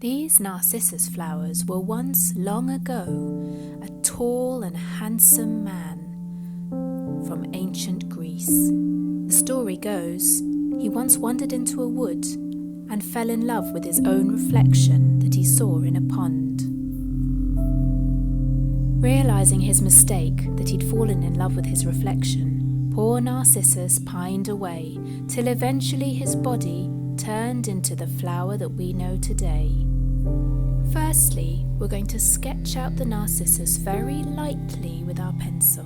These narcissus flowers were once, long ago, a tall and handsome man from ancient Greece. The story goes, he once wandered into a wood and fell in love with his own reflection that he saw in a pond. Realizing his mistake, that he'd fallen in love with his reflection, poor Narcissus pined away till eventually his body turned into the flower that we know today. Firstly, we're going to sketch out the narcissus very lightly with our pencil.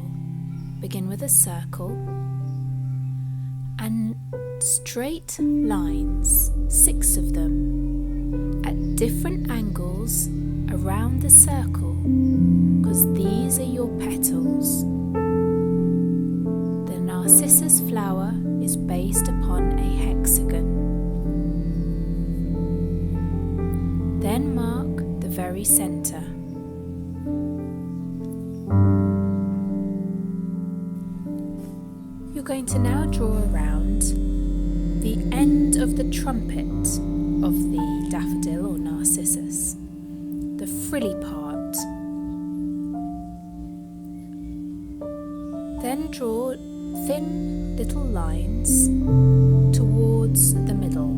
Begin with a circle and straight lines, 6 of them, at different angles around the circle, because these are your petals. The narcissus flower is based upon a hexagon. Then mark the very center. You're going to now draw around the end of the trumpet of the daffodil or narcissus, the frilly part. Then draw thin little lines towards the middle.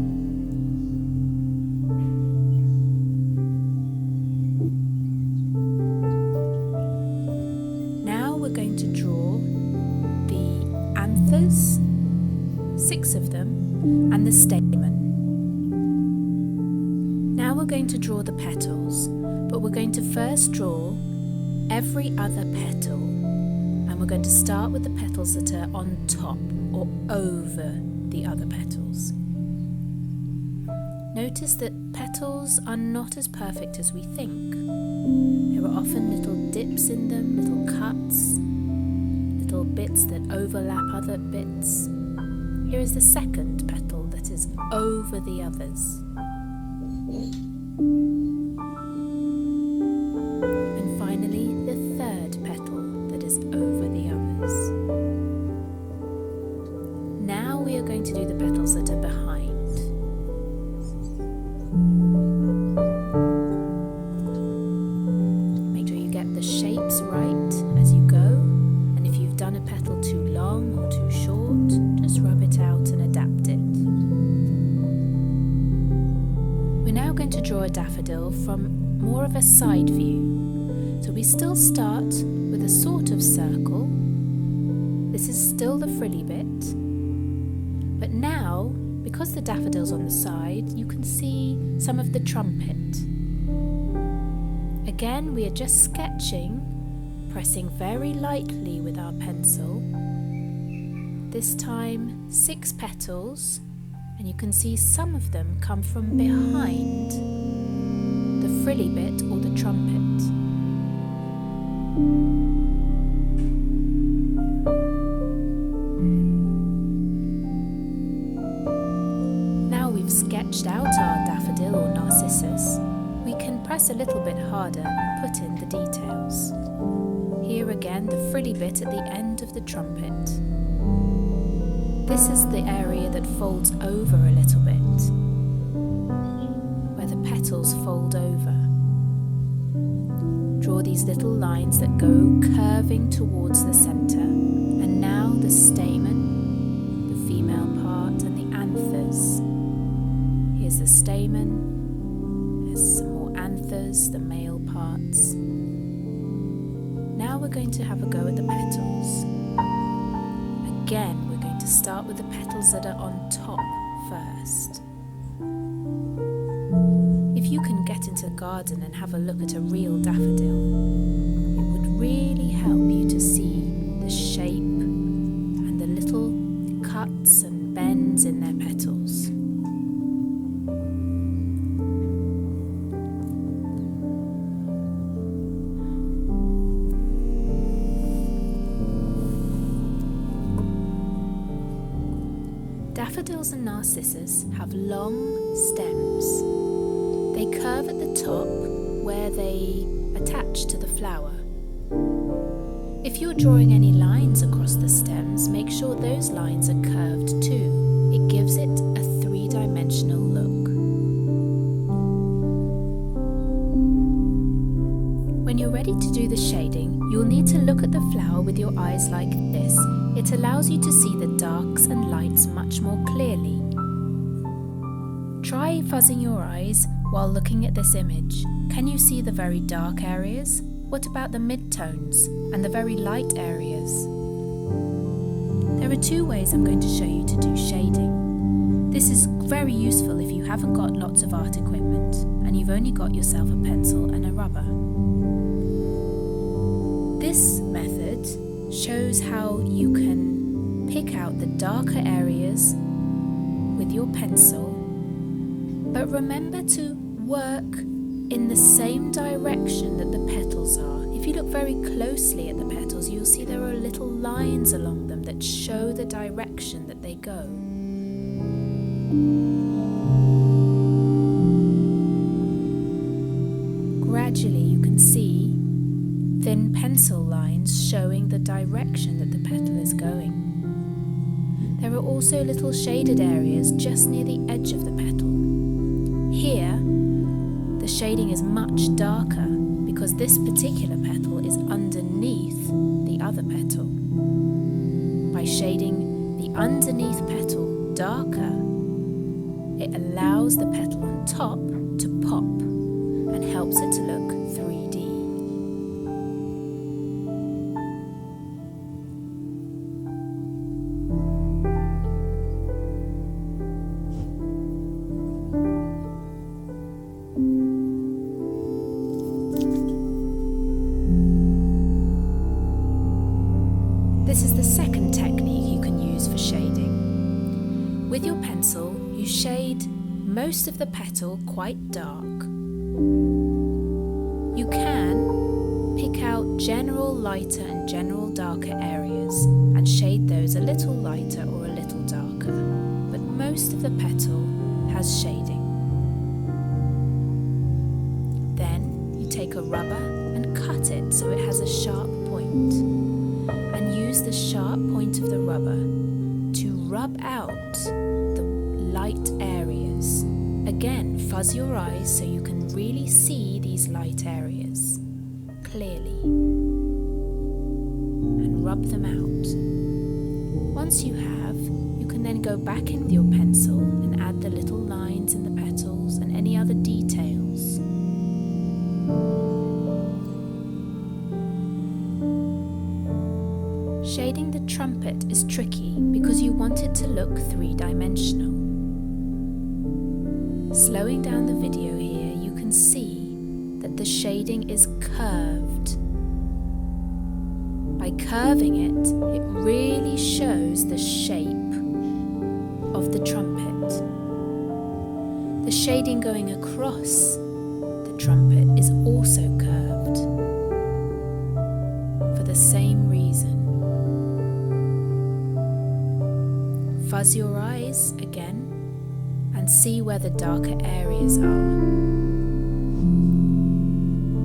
Now we're going to draw the anthers, 6 of them, and the stamen. Now we're going to draw the petals, but we're going to first draw every other petal, and we're going to start with the petals that are on top or over the other petals. Notice that petals are not as perfect as we think. There are often little dips in them, little cuts, little bits that overlap other bits. Here is the second petal that is over the others. And finally, the third petal that is over the others. Now we are going to do the petals that are behind. Make sure you get the shapes right as you go, and if you've done a petal too long or too short, just rub it out and adapt it. We're now going to draw a daffodil from more of a side view. So we still start with a sort of circle. This is still the frilly bit. But now, because the daffodil's on the side, you can see some of the trumpet. Again, we are just sketching, pressing very lightly with our pencil. This time 6 petals, and you can see some of them come from behind the frilly bit or the trumpet. Now we've sketched out our daffodil or narcissus, we can press a little bit harder and put in the details. Here again, the frilly bit at the end of the trumpet. This is the area that folds over a little bit, where the petals fold over. Draw these little lines that go curving towards the center, and now the stamen, the female part, and the anthers. Here's the stamen, there's some more anthers, the male parts. Now we're going to have a go at the petals. Again, we're going to start with the petals that are on top first. If you can get into the garden and have a look at a real daffodil, it would really help you to see the shape and the little cuts and bends in their petals. Daffodils and narcissus have long stems. They curve at the top where they attach to the flower. If you're drawing any lines across the stems, make sure those lines are curved too. It gives it a 3-dimensional look. ready to do the shading, you'll need to look at the flower with your eyes like this. It allows you to see the darks and lights much more clearly. Try fuzzing your eyes while looking at this image. Can you see the very dark areas? What about the mid-tones and the very light areas? There are two ways I'm going to show you to do shading. This is very useful if you haven't got lots of art equipment and you've only got yourself a pencil and a rubber. This method shows how you can pick out the darker areas with your pencil, but remember to work in the same direction that the petals are. If you look very closely at the petals, you'll see there are little lines along them that show the direction that they go. Gradually you can see thin pencil lines showing the direction that the petal is going. There are also little shaded areas just near the edge of the petal. Here, the shading is much darker because this particular petal is underneath the other petal. By shading the underneath petal darker, it allows the petal on top to pop and helps it to look 3D. This is the second technique you can use for shading. With your pencil, you shade most of the petal quite dark. You can pick out general lighter and general darker areas and shade those a little lighter or a little darker, but most of the petal has shading. Then you take a rubber and cut it so it has a sharp point, and use the sharp point of the rubber to rub out the light areas. Again, fuzz your eyes so you can really see these light areas clearly and rub them out. Once you have, you can then go back in with your pencil and add the little lines in the petals and any other details. Shading the trumpet is tricky because you want it to look three-dimensional. Slowing down the video here, you can see that the shading is curved. By curving it, it really shows the shape of the trumpet. The shading going across the trumpet is also curved for the same reason. Fuzz your eyes again and see where the darker areas are.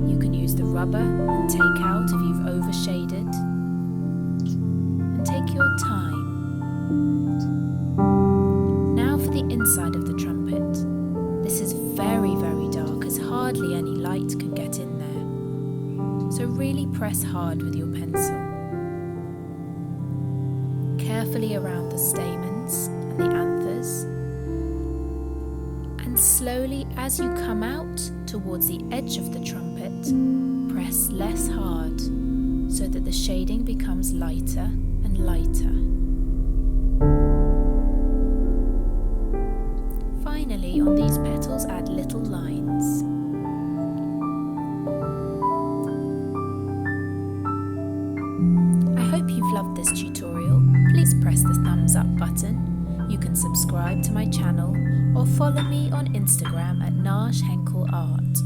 You can use the rubber and take out if you've overshaded. And take your time. Now for the inside of the trumpet. This is very, very dark as hardly any light can get in there. So really press hard with your pencil. Carefully around the stamens and the anthers. And slowly, as you come out towards the edge of the trumpet, press less hard so that the shading becomes lighter and lighter. Finally, on these petals, add little lines. I hope you've loved this tutorial. Please press the thumbs up button. You can subscribe to my channel or follow me on Instagram at Naj Henkel Art.